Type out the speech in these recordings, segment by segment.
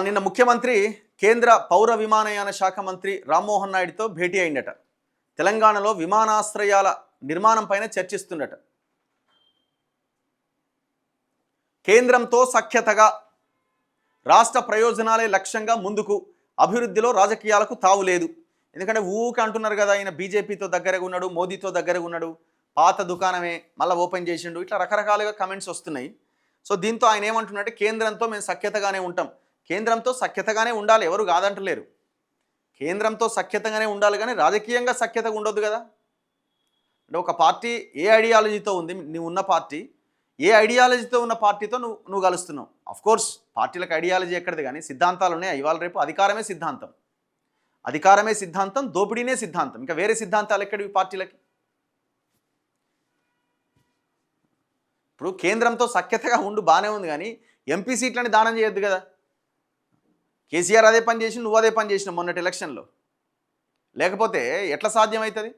నిన్న ముఖ్యమంత్రి కేంద్ర పౌర విమానయాన శాఖ మంత్రి రామ్మోహన్ నాయుడుతో భేటీ అయిందట. తెలంగాణలో విమానాశ్రయాల నిర్మాణం పైన చర్చిస్తుండట. కేంద్రంతో సఖ్యతగా రాష్ట్ర ప్రయోజనాలే లక్ష్యంగా ముందుకు, అభివృద్ధిలో రాజకీయాలకు తావు లేదు. ఎందుకంటే ఊకే అంటున్నారు కదా, ఆయన బీజేపీతో దగ్గరగా ఉన్నాడు, మోదీతో దగ్గరగా ఉన్నాడు, పాత దుకాణమే మళ్ళీ ఓపెన్ చేసిండు, ఇట్లా రకరకాలుగా కమెంట్స్ వస్తున్నాయి. సో దీంతో ఆయన ఏమంటున్నారంటే కేంద్రంతో మేము సఖ్యతగానే ఉంటాం. కేంద్రంతో సఖ్యతగానే ఉండాలి, ఎవరు కాదంటలేరు. కేంద్రంతో సఖ్యతగానే ఉండాలి, కానీ రాజకీయంగా సఖ్యతగా ఉండొద్దు కదా. అంటే ఒక పార్టీ ఏ ఐడియాలజీతో ఉంది, నువ్వు ఉన్న పార్టీ ఏ ఐడియాలజీతో ఉన్న పార్టీతో నువ్వు కలుస్తున్నావు. అఫ్కోర్స్ పార్టీలకు ఐడియాలజీ ఎక్కడిది, కానీ సిద్ధాంతాలు ఉన్నాయి. ఇవాళ రేపు అధికారమే సిద్ధాంతం, అధికారమే సిద్ధాంతం, దోపిడీనే సిద్ధాంతం. ఇంకా వేరే సిద్ధాంతాలు ఎక్కడివి పార్టీలకి? ఇప్పుడు కేంద్రంతో సఖ్యతగా ఉండు బాగానే ఉంది, కానీ ఎంపీ సీట్లని దానం చేయొద్దు కదా. కేసీఆర్ అదే పని చేసి, నువ్వు అదే పని చేసినావు మొన్నటి ఎలక్షన్లో. లేకపోతే ఎట్లా సాధ్యమవుతుంది?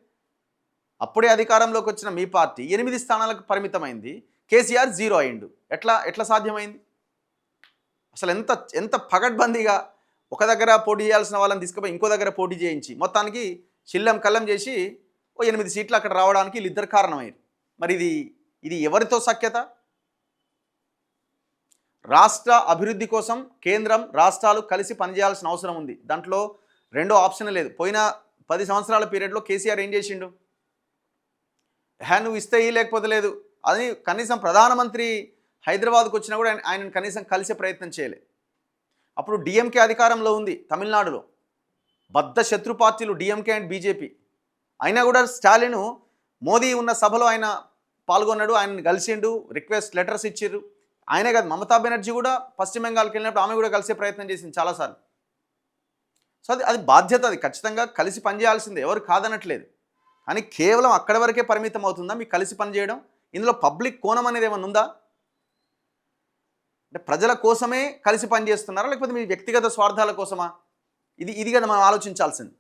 అప్పుడే అధికారంలోకి వచ్చిన మీ పార్టీ 8 స్థానాలకు పరిమితమైంది, కేసీఆర్ 0 అయిండు. ఎట్లా సాధ్యమైంది? అసలు ఎంత పగడ్బందీగా ఒక దగ్గర పోటీ చేయాల్సిన వాళ్ళని తీసుకుపోయి ఇంకో దగ్గర పోటీ చేయించి మొత్తానికి చిల్లం కల్లం చేసి 8 సీట్లు అక్కడ రావడానికి వీళ్ళిద్దరు కారణమయ్యారు. మరి ఇది ఎవరితో సఖ్యత? రాష్ట్ర అభివృద్ధి కోసం కేంద్రం రాష్ట్రాలు కలిసి పనిచేయాల్సిన అవసరం ఉంది. దాంట్లో రెండో ఆప్షన్ లేదు. పోయిన 10 సంవత్సరాల పీరియడ్లో కేసీఆర్ ఏం చేసిండు? నువ్వు ఇస్తే లేకపోతే లేదు అని కనీసం ప్రధానమంత్రి హైదరాబాద్కు వచ్చినా కూడా ఆయనను కనీసం కలిసే ప్రయత్నం చేయలే. అప్పుడు డిఎంకే అధికారంలో ఉంది తమిళనాడులో, బద్ధ శత్రు పార్టీలు డిఎంకే అండ్ బీజేపీ. అయినా కూడా స్టాలిన్ మోదీ ఉన్న సభలో ఆయన పాల్గొన్నాడు, ఆయనను కలిసిండు, రిక్వెస్ట్ లెటర్స్ ఇచ్చిర్రు. ఆయనే కాదు, మమతా బెనర్జీ కూడా పశ్చిమ బెంగాల్కి వెళ్ళినప్పుడు ఆమె కూడా కలిసే ప్రయత్నం చేసింది చాలాసార్లు. సో అది బాధ్యత, అది ఖచ్చితంగా కలిసి పనిచేయాల్సిందే, ఎవరు కాదనట్లేదు. కానీ కేవలం అక్కడి వరకే పరిమితం అవుతుందా మీకు కలిసి పనిచేయడం? ఇందులో పబ్లిక్ కోణం అనేది ఏమైనా ఉందా? అంటే ప్రజల కోసమే కలిసి పనిచేస్తున్నారా, లేకపోతే మీ వ్యక్తిగత స్వార్థాల కోసమా? ఇది కదా మనం ఆలోచించాల్సింది.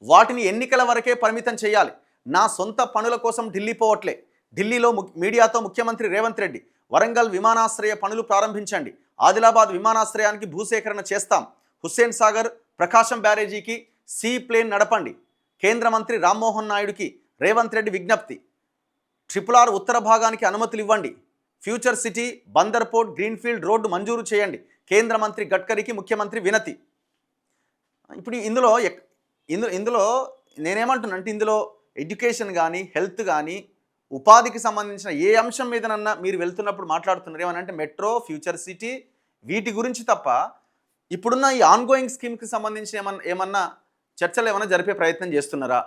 వాటిని ఎన్నికల వరకే పరిమితం చేయాలి. నా సొంత పనుల కోసం ఢిల్లీ పోవట్లే. ఢిల్లీలో మీడియాతో ముఖ్యమంత్రి రేవంత్ రెడ్డి వరంగల్ విమానాశ్రయ పనులు ప్రారంభించండి, ఆదిలాబాద్ విమానాశ్రయానికి భూసేకరణ చేస్తాం, హుస్సేన్ సాగర్ ప్రకాశం బ్యారేజీకి సీ ప్లేన్ నడపండి, కేంద్ర మంత్రి రామ్మోహన్ నాయుడుకి రేవంత్ రెడ్డి విజ్ఞప్తి, RRR ఉత్తర భాగానికి అనుమతులు ఇవ్వండి, future city Bandar port greenfield road మంజూరు చేయండి, కేంద్ర మంత్రి గడ్కరీకి ముఖ్యమంత్రి వినతి. ఇప్పుడు ఇందులో నేనేమంటున్నానంటే, ఇందులో ఎడ్యుకేషన్ కానీ హెల్త్ కానీ ఉపాధికి సంబంధించిన ఏ అంశం మీదనన్నా మీరు వెళ్తున్నప్పుడు మాట్లాడుతున్నారు ఏమనంటే మెట్రో, ఫ్యూచర్ సిటీ, వీటి గురించి తప్ప ఇప్పుడున్న ఈ ఆన్గోయింగ్ స్కీమ్కి సంబంధించిన ఏమన్నా చర్చలు ఏమైనా జరిపే ప్రయత్నం చేస్తున్నారా?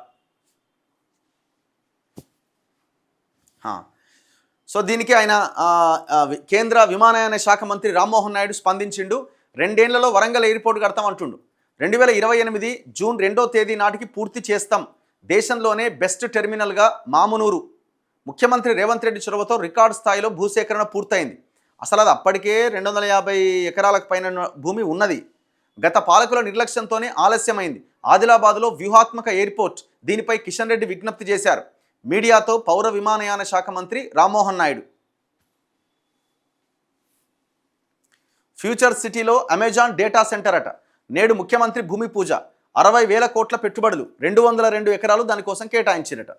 సో దీనికి ఆయన కేంద్ర విమానయాన శాఖ మంత్రి రామ్మోహన్ నాయుడు స్పందించిండు. 2 ఏళ్లలో వరంగల్ ఎయిర్పోర్ట్ కడతామంటుండు. 2028 జూన్ 2వ తేదీ నాటికి పూర్తి చేస్తాం, దేశంలోనే బెస్ట్ టెర్మినల్గా మామునూరు. ముఖ్యమంత్రి రేవంత్ రెడ్డి చొరవతో రికార్డు స్థాయిలో భూసేకరణ పూర్తయింది. అసలు అది అప్పటికే 250 ఎకరాలకు పైన భూమి ఉన్నది. గత పాలకుల నిర్లక్ష్యంతోనే ఆలస్యమైంది. ఆదిలాబాద్లో వ్యూహాత్మక ఎయిర్పోర్ట్, దీనిపై కిషన్ రెడ్డి విజ్ఞప్తి చేశారు మీడియాతో పౌర విమానయాన శాఖ మంత్రి రామ్మోహన్ నాయుడు. ఫ్యూచర్ సిటీలో అమెజాన్ డేటా సెంటర్ అట. నేడు ముఖ్యమంత్రి భూమి పూజ, 60,000 కోట్ల పెట్టుబడులు, 202 ఎకరాలు దానికోసం కేటాయించినట.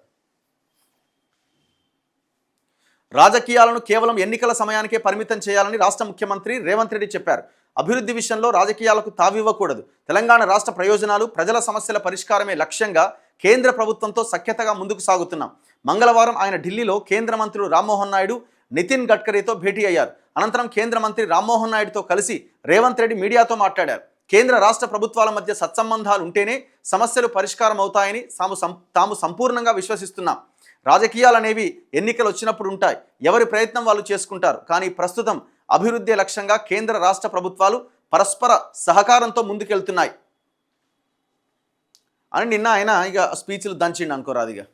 రాజకీయాలను కేవలం ఎన్నికల సమయానికే పరిమితం చేయాలని రాష్ట్ర ముఖ్యమంత్రి రేవంత్ రెడ్డి చెప్పారు. అభివృద్ధి విషయంలో రాజకీయాలకు తావివ్వకూడదు. తెలంగాణ రాష్ట్ర ప్రయోజనాలు, ప్రజల సమస్యల పరిష్కారమే లక్ష్యంగా కేంద్ర ప్రభుత్వంతో సఖ్యతగా ముందుకు సాగుతున్నాం. మంగళవారం ఆయన ఢిల్లీలో కేంద్ర మంత్రులు రామ్మోహన్ నాయుడు, నితిన్ గడ్కరీతో భేటీ అయ్యారు. అనంతరం కేంద్ర మంత్రి రామ్మోహన్ నాయుడుతో కలిసి రేవంత్ రెడ్డి మీడియాతో మాట్లాడారు. కేంద్ర రాష్ట్ర ప్రభుత్వాల మధ్య సత్సంబంధాలు ఉంటేనే సమస్యలు పరిష్కారం అవుతాయని తాము సంపూర్ణంగా విశ్వసిస్తున్నాం. రాజకీయాలు అనేవి ఎన్నికలు వచ్చినప్పుడు ఉంటాయి, ఎవరి ప్రయత్నం వాళ్ళు చేసుకుంటారు. కానీ ప్రస్తుతం అభివృద్ధి లక్ష్యంగా కేంద్ర రాష్ట్ర ప్రభుత్వాలు పరస్పర సహకారంతో ముందుకెళ్తున్నాయి అని నిన్న ఆయన స్పీచ్లు దంచిండు అనుకోరాదిగా.